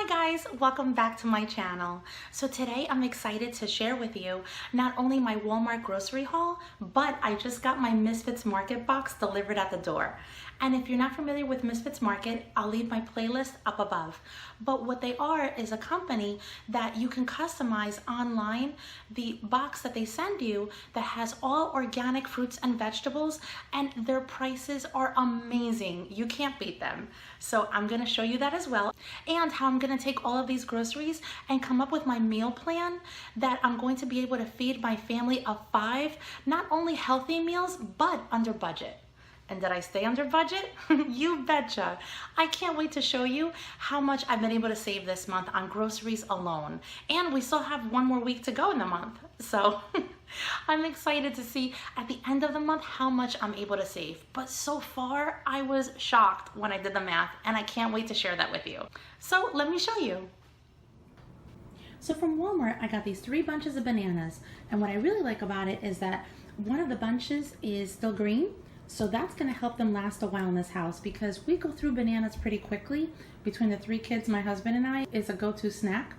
guys, welcome back to my channel. So today I'm excited to share with you not only my Walmart grocery haul, but I just got my Misfits Market box delivered at the door. And if you're not familiar with Misfits Market, I'll leave my playlist up above. But what they are is a company that you can customize online the box that they send you that has all organic fruits and vegetables, and their prices are amazing. You can't beat them. So I'm gonna show you that as well, and how I'm gonna take all of these groceries and come up with my meal plan that I'm going to be able to feed my family of 5, not only healthy meals, but under budget. And did I stay under budget? You betcha. I can't wait to show you how much I've been able to save this month on groceries alone. And we still have one more week to go in the month. So I'm excited to see at the end of the month how much I'm able to save. But so far, I was shocked when I did the math, and I can't wait to share that with you. So let me show you. So from Walmart, I got these 3 bunches of bananas. And what I really like about it is that one of the bunches is still green. So that's going to help them last a while in this house, because we go through bananas pretty quickly. Between the 3 kids, my husband and I, it's a go-to snack.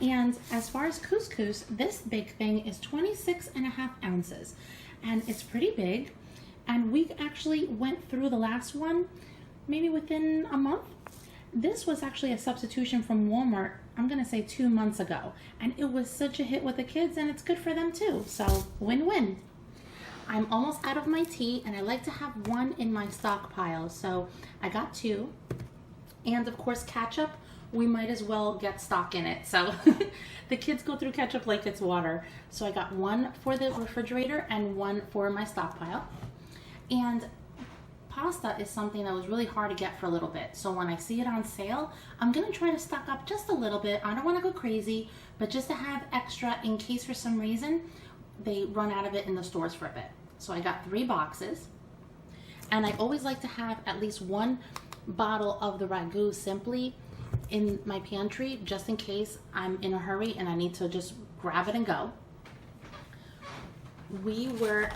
And as far as couscous, this big thing is 26.5 ounces. And it's pretty big. And we actually went through the last one maybe within a month. This was actually a substitution from Walmart, I'm going to say 2 months ago. And it was such a hit with the kids, and it's good for them too. So win-win. I'm almost out of my tea, and I like to have 1 in my stockpile. So I got 2. And of course, ketchup, we might as well get stock in it. So the kids go through ketchup like it's water. So I got 1 for the refrigerator and 1 for my stockpile. And pasta is something that was really hard to get for a little bit. So when I see it on sale, I'm gonna try to stock up just a little bit. I don't wanna go crazy, but just to have extra in case for some reason they run out of it in the stores for a bit. So I got 3 boxes, and I always like to have at least 1 bottle of the ragu simply in my pantry, just in case I'm in a hurry and I need to just grab it and go. We were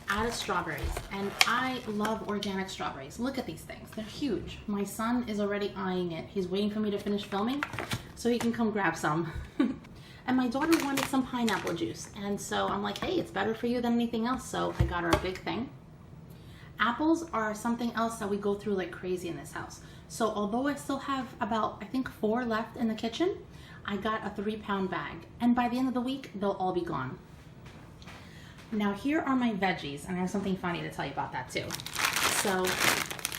out of strawberries, and I love organic strawberries. Look at these things, they're huge. My son is already eyeing it. He's waiting for me to finish filming so he can come grab some. And my daughter wanted some pineapple juice. And so I'm like, hey, it's better for you than anything else. So I got her a big thing. Apples are something else that we go through like crazy in this house. So although I still have about, I think 4 left in the kitchen, I got a 3-pound bag. And by the end of the week, they'll all be gone. Now here are my veggies. And I have something funny to tell you about that too. So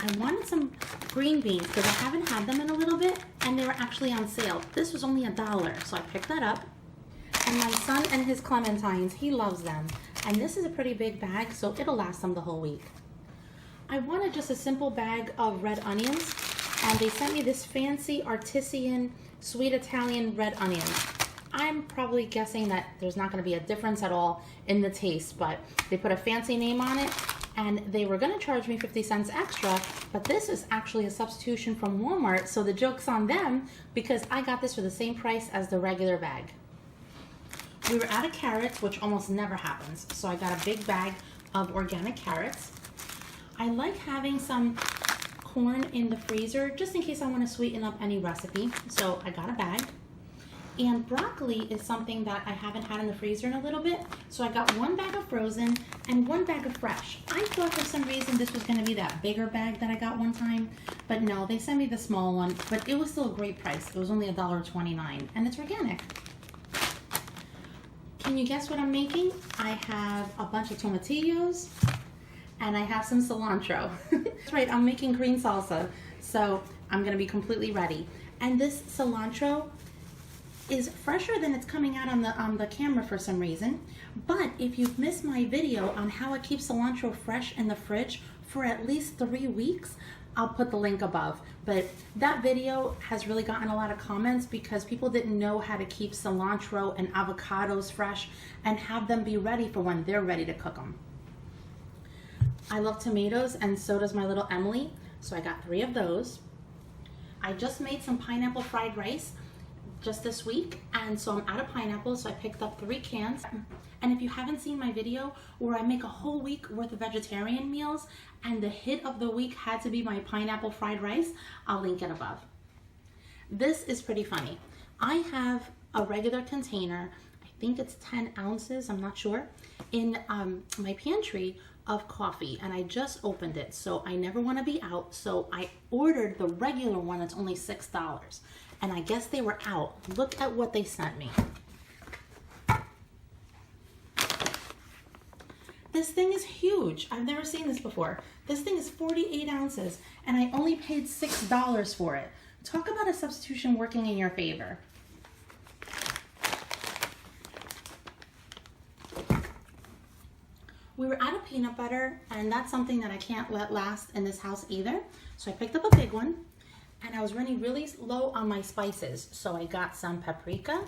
I wanted some green beans because I haven't had them in a little bit, and they were actually on sale. This was only $1, so I picked that up. And my son and his clementines, he loves them. And this is a pretty big bag, so it'll last them the whole week. I wanted just a simple bag of red onions, and they sent me this fancy artisan sweet Italian red onions. I'm probably guessing that there's not going to be a difference at all in the taste, but they put a fancy name on it, and they were going to charge me 50 cents extra, but this is actually a substitution from Walmart, so the joke's on them because I got this for the same price as the regular bag. We were out of carrots, which almost never happens, so I got a big bag of organic carrots. I like having some corn in the freezer just in case I want to sweeten up any recipe, so I got a bag. And broccoli is something that I haven't had in the freezer in a little bit, so I got 1 bag of frozen and 1 bag of fresh. I thought for some reason this was going to be that bigger bag that I got one time, but no, they sent me the small one, but it was still a great price. It was only $1.29, and it's organic. Can you guess what I'm making? I have a bunch of tomatillos, and I have some cilantro. That's right, I'm making green salsa, so I'm going to be completely ready. And this cilantro is fresher than it's coming out on the camera for some reason. But if you've missed my video on how I keep cilantro fresh in the fridge for at least 3 weeks, I'll put the link above. But that video has really gotten a lot of comments because people didn't know how to keep cilantro and avocados fresh and have them be ready for when they're ready to cook them. I love tomatoes, and so does my little Emily, so I got 3 of those. I just made some pineapple fried rice just this week, and so I'm out of pineapples, so I picked up 3 cans. And if you haven't seen my video where I make a whole week worth of vegetarian meals, and the hit of the week had to be my pineapple fried rice, I'll link it above. This is pretty funny. I have a regular container, I think it's 10 ounces, I'm not sure, in my pantry of coffee, and I just opened it, so I never want to be out, so I ordered the regular one. It's only $6, and I guess they were out. Look at what they sent me. This thing is huge. I've never seen this before. This thing is 48 ounces, and I only paid $6 for it. Talk about a substitution working in your favor. We were out of peanut butter, and that's something that I can't let last in this house either. So I picked up a big one, and I was running really low on my spices. So I got some paprika,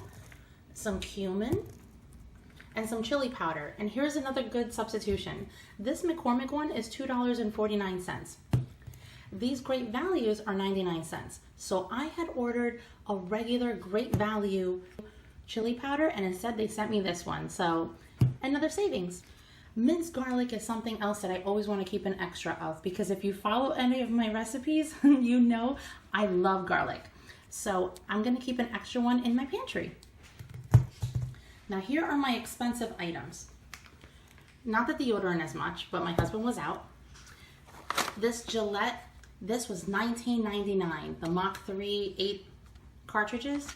some cumin, and some chili powder. And here's another good substitution. This McCormick one is $2.49. These Great Values are 99 cents. So I had ordered a regular Great Value chili powder, and instead they sent me this one. So another savings. Minced garlic is something else that I always want to keep an extra of, because if you follow any of my recipes, you know I love garlic. So I'm going to keep an extra one in my pantry. Now here are my expensive items. Not the deodorant as much, but my husband was out. This Gillette, this was $19.99, the Mach 3 8 cartridges.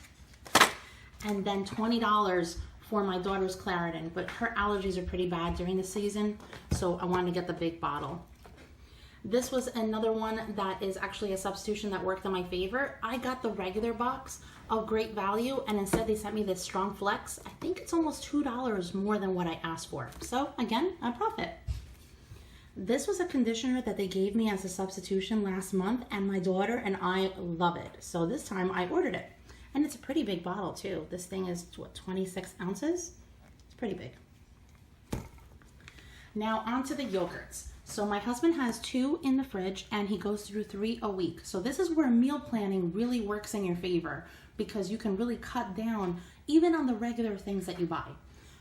And then $20 for my daughter's Claritin, but her allergies are pretty bad during the season, so I wanted to get the big bottle. This was another one that is actually a substitution that worked in my favor. I got the regular box of Great Value, and instead they sent me this Strong Flex. I think it's almost $2 more than what I asked for. So again, a profit. This was a conditioner that they gave me as a substitution last month, and my daughter and I love it. So this time I ordered it. And it's a pretty big bottle too. This thing is, what, 26 ounces? It's pretty big. Now onto the yogurts. So my husband has 2 in the fridge, and he goes through 3 a week. So this is where meal planning really works in your favor, because you can really cut down even on the regular things that you buy.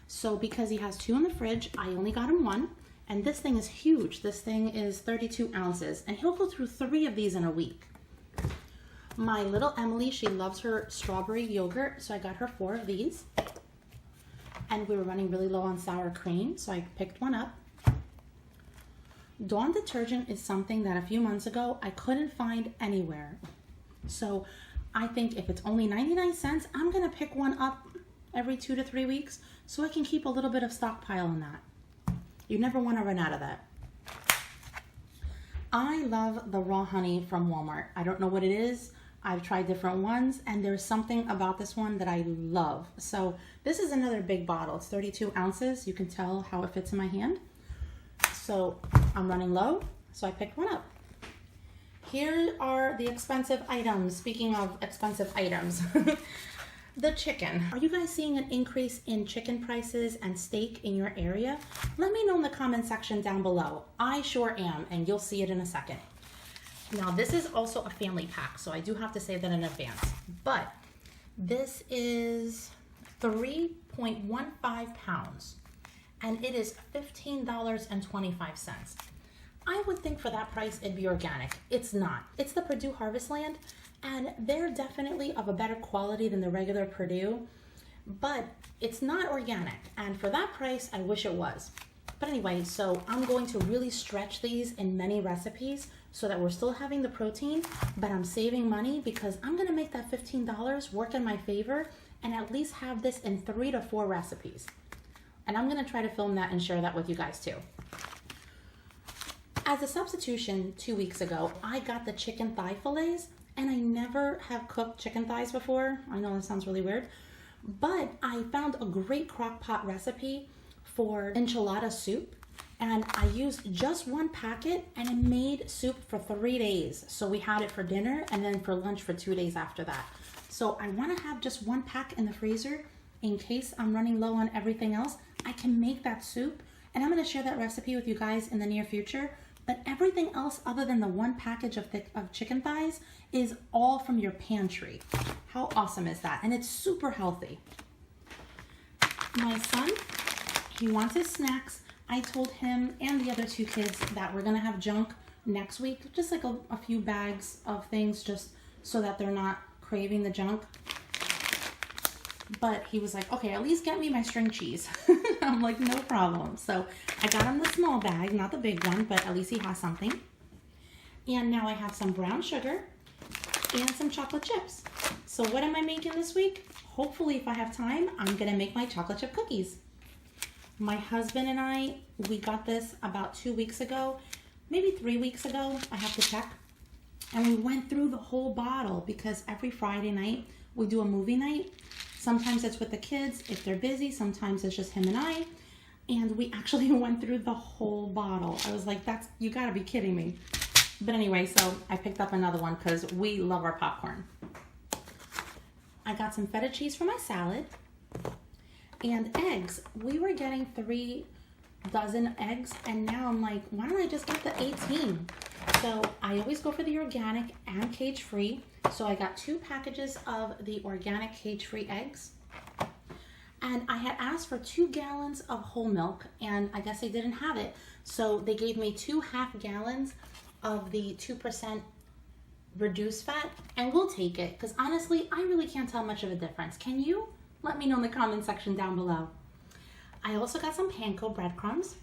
So because he has 2 in the fridge, I only got him 1. And this thing is huge. This thing is 32 ounces, and he'll go through 3 of these in a week. My little Emily, she loves her strawberry yogurt, so I got her 4 of these. And we were running really low on sour cream, so I picked one up. Dawn detergent is something that a few months ago I couldn't find anywhere. So I think if it's only 99 cents, I'm going to pick one up every 2 to 3 weeks so I can keep a little bit of stockpile on that. You never want to run out of that. I love the raw honey from Walmart. I don't know what it is. I've tried different ones, and there's something about this one that I love. So this is another big bottle. It's 32 ounces. You can tell how it fits in my hand. So I'm running low, so I picked one up. Here are the expensive items. Speaking of expensive items, the chicken. Are you guys seeing an increase in chicken prices and steak in your area? Let me know in the comment section down below. I sure am, and you'll see it in a second. Now this is also a family pack, so I do have to say that in advance. But this is 3.15 pounds, and it is $15.25. I would think for that price it'd be organic. It's not. It's the Purdue Harvest Land, and they're definitely of a better quality than the regular Purdue, but it's not organic, and for that price I wish it was. But anyway, so I'm going to really stretch these in many recipes so that we're still having the protein, but I'm saving money because I'm gonna make that $15 work in my favor and at least have this in 3 to 4 recipes. And I'm gonna try to film that and share that with you guys too. As a substitution 2 weeks ago, I got the chicken thigh fillets, and I never have cooked chicken thighs before. I know that sounds really weird, but I found a great crock pot recipe for enchilada soup, and I used just 1 packet, and it made soup for 3 days. So we had it for dinner and then for lunch for 2 days after that. So I want to have just 1 pack in the freezer in case I'm running low on everything else. I can make that soup, and I'm going to share that recipe with you guys in the near future. But everything else other than the 1 package of chicken thighs is all from your pantry. How awesome is that? And it's super healthy. My son, he wants his snacks. I told him and the other 2 kids that we're gonna have junk next week, just like a few bags of things, just so that they're not craving the junk. But he was like, okay, at least get me my string cheese. I'm like, no problem. So I got him the small bag, not the big one, but at least he has something. And now I have some brown sugar and some chocolate chips. So what am I making this week? Hopefully, if I have time, I'm gonna make my chocolate chip cookies. My husband and I, we got this about 2 weeks ago, maybe 3 weeks ago, I have to check. And we went through the whole bottle because every Friday night we do a movie night. Sometimes it's with the kids if they're busy, sometimes it's just him and I. And we actually went through the whole bottle. I was like, you gotta be kidding me. But anyway, so I picked up another one because we love our popcorn. I got some feta cheese for my salad. And eggs. We were getting 3 dozen eggs, and now I'm like, why don't I just get the 18? So I always go for the organic and cage-free. So I got 2 packages of the organic cage-free eggs. And I had asked for 2 gallons of whole milk, and I guess they didn't have it. So they gave me 2 half gallons of the 2% reduced fat, and we'll take it. Because honestly, I really can't tell much of a difference. Can you? Let me know in the comment section down below. I also got some panko breadcrumbs,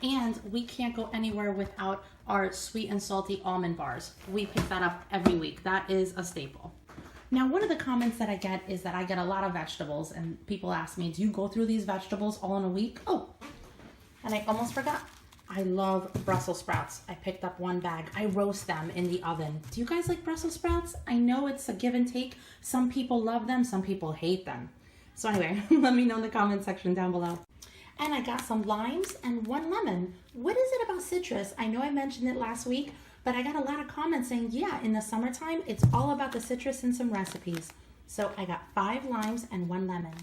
and we can't go anywhere without our sweet and salty almond bars. We pick that up every week. That is a staple. Now, one of the comments that I get is that I get a lot of vegetables, and people ask me, do you go through these vegetables all in a week? Oh, and I almost forgot. I love Brussels sprouts. I picked up 1 bag. I roast them in the oven. Do you guys like Brussels sprouts? I know it's a give and take. Some people love them, some people hate them. So anyway, let me know in the comment section down below. And I got some limes and 1 lemon. What is it about citrus? I know I mentioned it last week, but I got a lot of comments saying, yeah, in the summertime, it's all about the citrus in some recipes. So I got 5 limes and 1 lemon.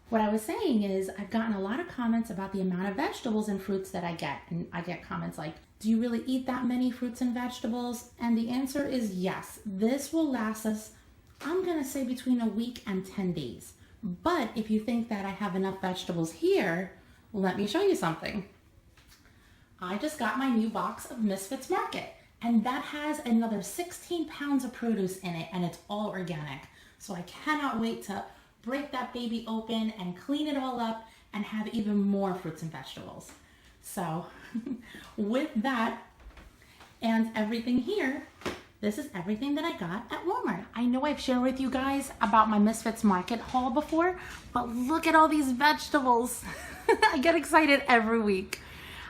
What I was saying is I've gotten a lot of comments about the amount of vegetables and fruits that I get. And I get comments like, do you really eat that many fruits and vegetables? And the answer is yes. This will last us, I'm gonna say between a week and 10 days. But if you think that I have enough vegetables here, let me show you something. I just got my new box of Misfits Market, and that has another 16 pounds of produce in it, and it's all organic. So I cannot wait to break that baby open and clean it all up and have even more fruits and vegetables. So with that and everything here, this is everything that I got at Walmart. I know I've shared with you guys about my Misfits Market haul before, but look at all these vegetables. I get excited every week.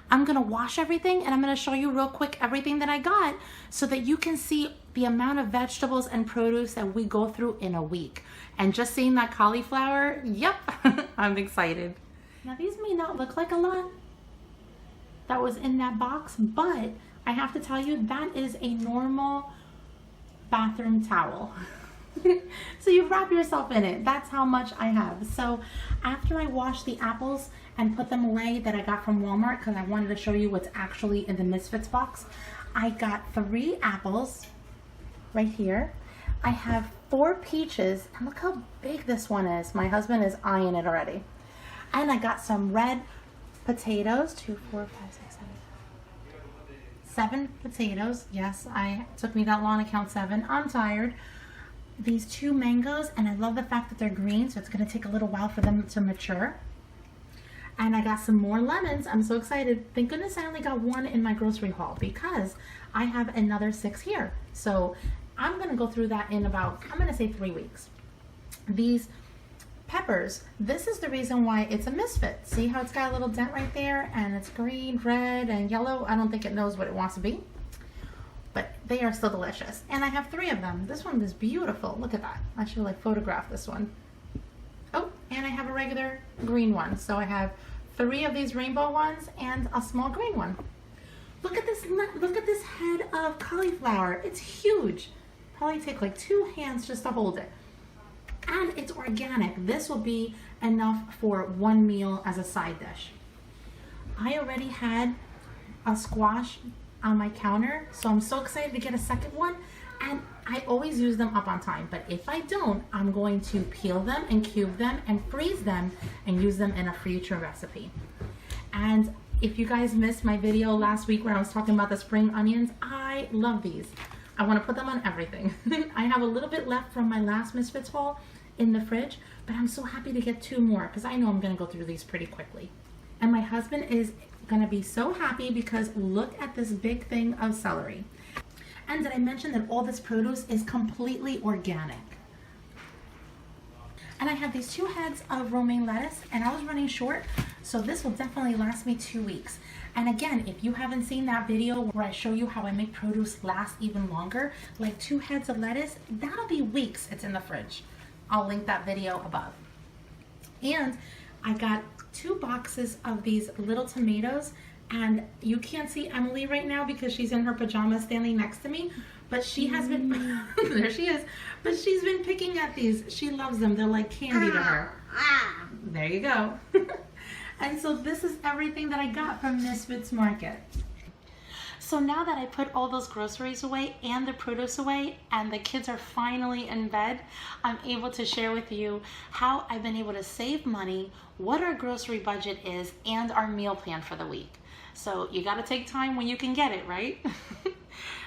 I'm gonna wash everything and I'm gonna show you real quick everything that I got so that you can see the amount of vegetables and produce that we go through in a week. And just seeing that cauliflower, yep, I'm excited. Now these may not look like a lot that was in that box, but I have to tell you that is a normal bathroom towel. So you wrap yourself in it. That's how much I have. So after I wash the apples and put them away that I got from Walmart, because I wanted to show you what's actually in the Misfits box, I got 3 apples right here. I have 4 peaches, and look how big this one is. My husband is eyeing it already. And I got some red potatoes, 2, 4, 5, 6, 7 potatoes. Yes, it took me that long to count 7. I'm tired. These 2 mangoes, and I love the fact that they're green, so it's gonna take a little while for them to mature. And I got some more lemons. I'm so excited. Thank goodness I only got 1 in my grocery haul because I have another 6 here. So I'm gonna go through that in about, I'm gonna say 3 weeks. These peppers, this is the reason why it's a misfit. See how it's got a little dent right there, and it's green, red, and yellow. I don't think it knows what it wants to be, but they are still delicious. And I have 3 of them. This one is beautiful. Look at that. I should like photograph this one. Oh, and I have a regular green one. So I have 3 of these rainbow ones and a small green one. Look at this head of cauliflower. It's huge. Probably take like 2 hands just to hold it. And it's organic. This will be enough for 1 meal as a side dish. I already had a squash on my counter, so I'm so excited to get a second one. And I always use them up on time, but if I don't, I'm going to peel them and cube them and freeze them and use them in a future recipe. And if you guys missed my video last week where I was talking about the spring onions, I love these. I want to put them on everything. I have a little bit left from my last Misfits haul in the fridge, but I'm so happy to get 2 more because I know I'm going to go through these pretty quickly. And my husband is going to be so happy because look at this big thing of celery. And did I mention that all this produce is completely organic? And I have these 2 heads of romaine lettuce, and I was running short, so this will definitely last me 2 weeks. And again, if you haven't seen that video where I show you how I make produce last even longer, like 2 heads of lettuce, that'll be weeks it's in the fridge. I'll link that video above. And I got 2 boxes of these little tomatoes, and you can't see Emily right now because she's in her pajamas standing next to me, but she has been, there she is, but she's been picking at these. She loves them. They're like candy to her. There you go. And so this is everything that I got from Misfits Market. So now that I put all those groceries away and the produce away and the kids are finally in bed, I'm able to share with you how I've been able to save money, what our grocery budget is, and our meal plan for the week. So you got to take time when you can get it, right?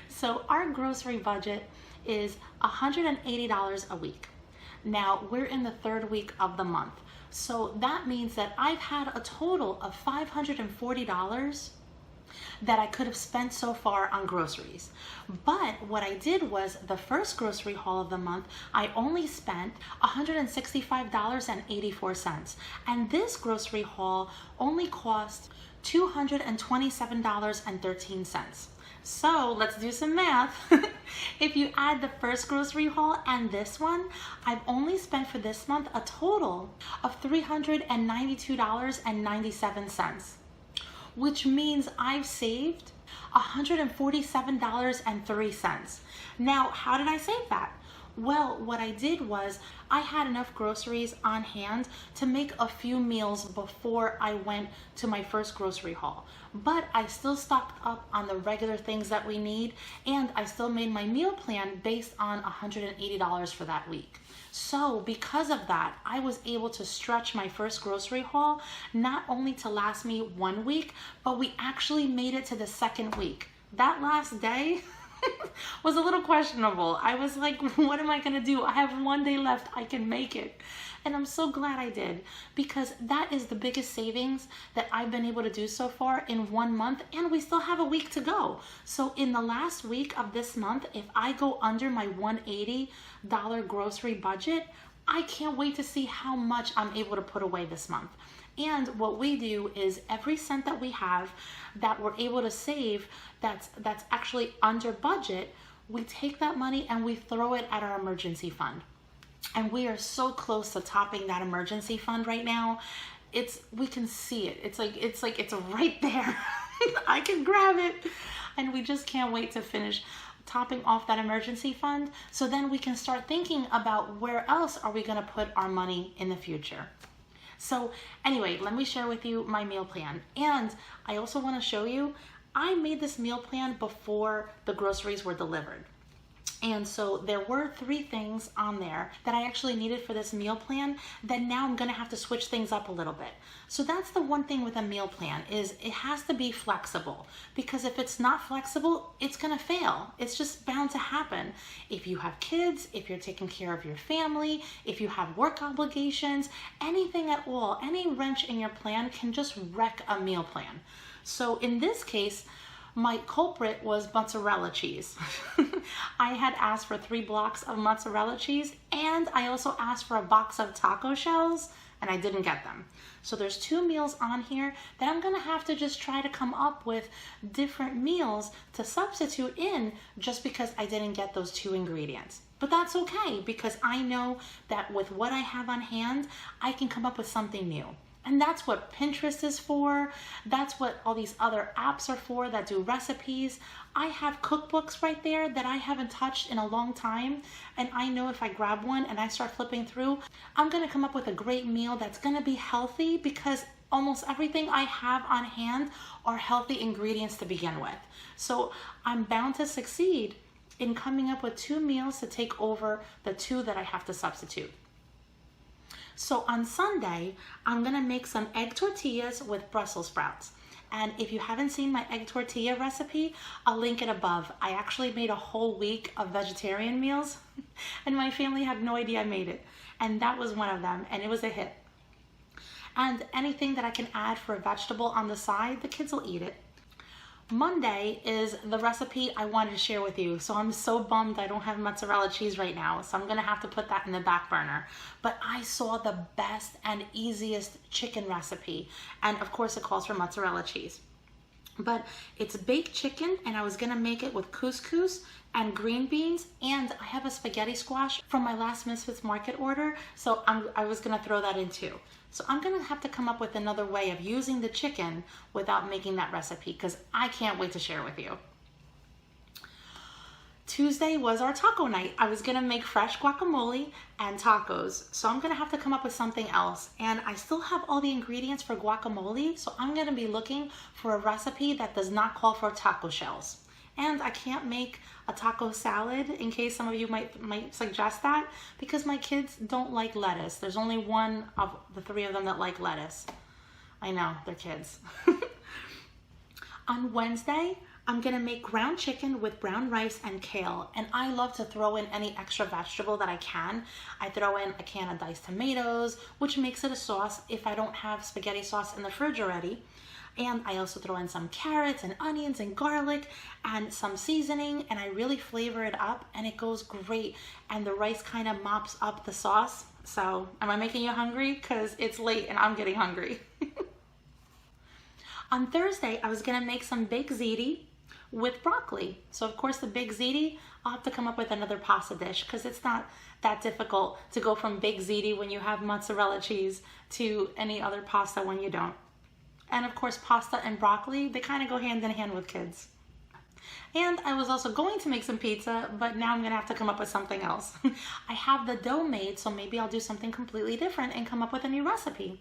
So our grocery budget is $180 a week. Now we're in the 3rd week of the month. So that means that I've had a total of $540 that I could have spent so far on groceries. But what I did was the first grocery haul of the month, I only spent $165.84. And this grocery haul only cost $227.13. So let's do some math. If you add the first grocery haul and this one, I've only spent for this month a total of $392.97, which means I've saved $147.03. Now, how did I save that? Well, what I did was I had enough groceries on hand to make a few meals before I went to my first grocery haul. But I still stocked up on the regular things that we need, and I still made my meal plan based on $180 for that week. So because of that, I was able to stretch my first grocery haul not only to last me 1 week, but we actually made it to the 2nd week. That last day was a little questionable. I was like, what am I gonna do? I have 1 day left, I can make it. And I'm so glad I did, because that is the biggest savings that I've been able to do so far in 1 month, and we still have a week to go. So in the last week of this month, if I go under my $180 grocery budget, I can't wait to see how much I'm able to put away this month. And what we do is every cent that we have that we're able to save that's actually under budget, we take that money and we throw it at our emergency fund. And we are so close to topping that emergency fund right now. We can see it. It's like it's right there. I can grab it. And we just can't wait to finish topping off that emergency fund, so then we can start thinking about where else are we going to put our money in the future. So anyway, let me share with you my meal plan. And I also want to show you, I made this meal plan before the groceries were delivered. And so there were 3 things on there that I actually needed for this meal plan that now I'm going to have to switch things up a little bit. So that's the one thing with a meal plan, is it has to be flexible, because if it's not flexible, it's going to fail. It's just bound to happen. If you have kids, if you're taking care of your family, if you have work obligations, anything at all, any wrench in your plan can just wreck a meal plan. So in this case, my culprit was mozzarella cheese. I had asked for 3 blocks of mozzarella cheese, and I also asked for a box of taco shells, and I didn't get them. So there's 2 meals on here that I'm gonna have to just try to come up with different meals to substitute in, just because I didn't get those 2 ingredients. But that's okay, because I know that with what I have on hand, I can come up with something new. And that's what Pinterest is for. That's what all these other apps are for that do recipes. I have cookbooks right there that I haven't touched in a long time. And I know if I grab one and I start flipping through, I'm gonna come up with a great meal that's gonna be healthy, because almost everything I have on hand are healthy ingredients to begin with. So I'm bound to succeed in coming up with 2 meals to take over the 2 that I have to substitute. So on Sunday, I'm gonna make some egg tortillas with Brussels sprouts. And if you haven't seen my egg tortilla recipe, I'll link it above. I actually made a whole week of vegetarian meals and my family had no idea I made it. And that was one of them, and it was a hit. And anything that I can add for a vegetable on the side, the kids will eat it. Monday is the recipe I wanted to share with you. So I'm so bummed I don't have mozzarella cheese right now. So I'm gonna have to put that in the back burner. But I saw the best and easiest chicken recipe. And of course it calls for mozzarella cheese. But it's baked chicken, and I was gonna make it with couscous and green beans, and I have a spaghetti squash from my last Misfits Market order, so I was gonna throw that in too. So I'm gonna have to come up with another way of using the chicken without making that recipe, because I can't wait to share with you. Tuesday was our taco night. I was gonna make fresh guacamole and tacos, so I'm gonna have to come up with something else. And I still have all the ingredients for guacamole, so I'm gonna be looking for a recipe that does not call for taco shells. And I can't make a taco salad, in case some of you might suggest that, because my kids don't like lettuce. There's only one of the three of them that like lettuce. I know, they're kids. On Wednesday, I'm gonna make ground chicken with brown rice and kale, and I love to throw in any extra vegetable that I can. I throw in a can of diced tomatoes, which makes it a sauce if I don't have spaghetti sauce in the fridge already. And I also throw in some carrots and onions and garlic and some seasoning, and I really flavor it up, and it goes great. And the rice kind of mops up the sauce. So am I making you hungry? Because it's late and I'm getting hungry. On Thursday, I was gonna make some baked ziti with broccoli. So of course the baked ziti, I'll have to come up with another pasta dish, because it's not that difficult to go from baked ziti when you have mozzarella cheese to any other pasta when you don't. And of course, pasta and broccoli, they kind of go hand in hand with kids. And I was also going to make some pizza, but now I'm gonna have to come up with something else. I have the dough made, so maybe I'll do something completely different and come up with a new recipe.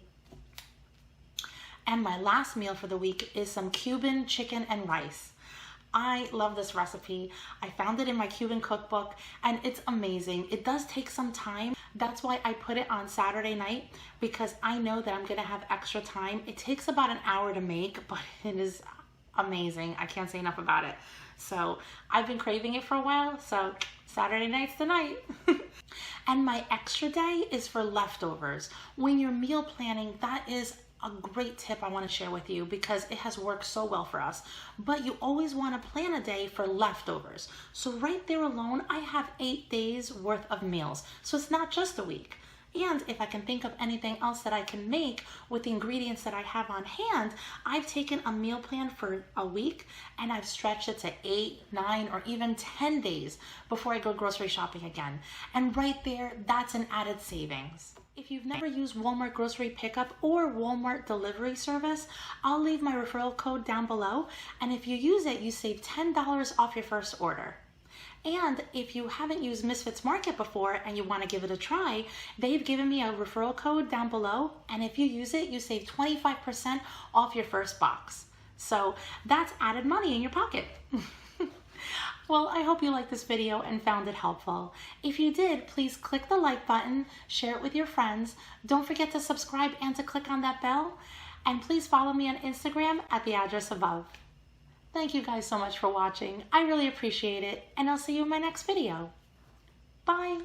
And my last meal for the week is some Cuban chicken and rice. I love this recipe. I found it in my Cuban cookbook, and it's amazing. It does take some time. That's why I put it on Saturday night, because I know that I'm gonna have extra time. It takes about an hour to make, but it is amazing. I can't say enough about it. So I've been craving it for a while, so Saturday night's the night. And my extra day is for leftovers. When you're meal planning, that is a great tip I want to share with you, because it has worked so well for us. But you always want to plan a day for leftovers. So right there alone, I have 8 days worth of meals. So it's not just a week. And if I can think of anything else that I can make with the ingredients that I have on hand, I've taken a meal plan for a week and I've stretched it to 8, 9, or even 10 days before I go grocery shopping again. And right there, that's an added savings. If you've never used Walmart grocery pickup or Walmart delivery service, I'll leave my referral code down below. And if you use it, you save $10 off your first order. And if you haven't used Misfits Market before and you want to give it a try, they've given me a referral code down below. And if you use it, you save 25% off your first box. So that's added money in your pocket. Well, I hope you liked this video and found it helpful. If you did, please click the like button, share it with your friends. Don't forget to subscribe and to click on that bell. And please follow me on Instagram at the address above. Thank you guys so much for watching. I really appreciate it, and I'll see you in my next video. Bye.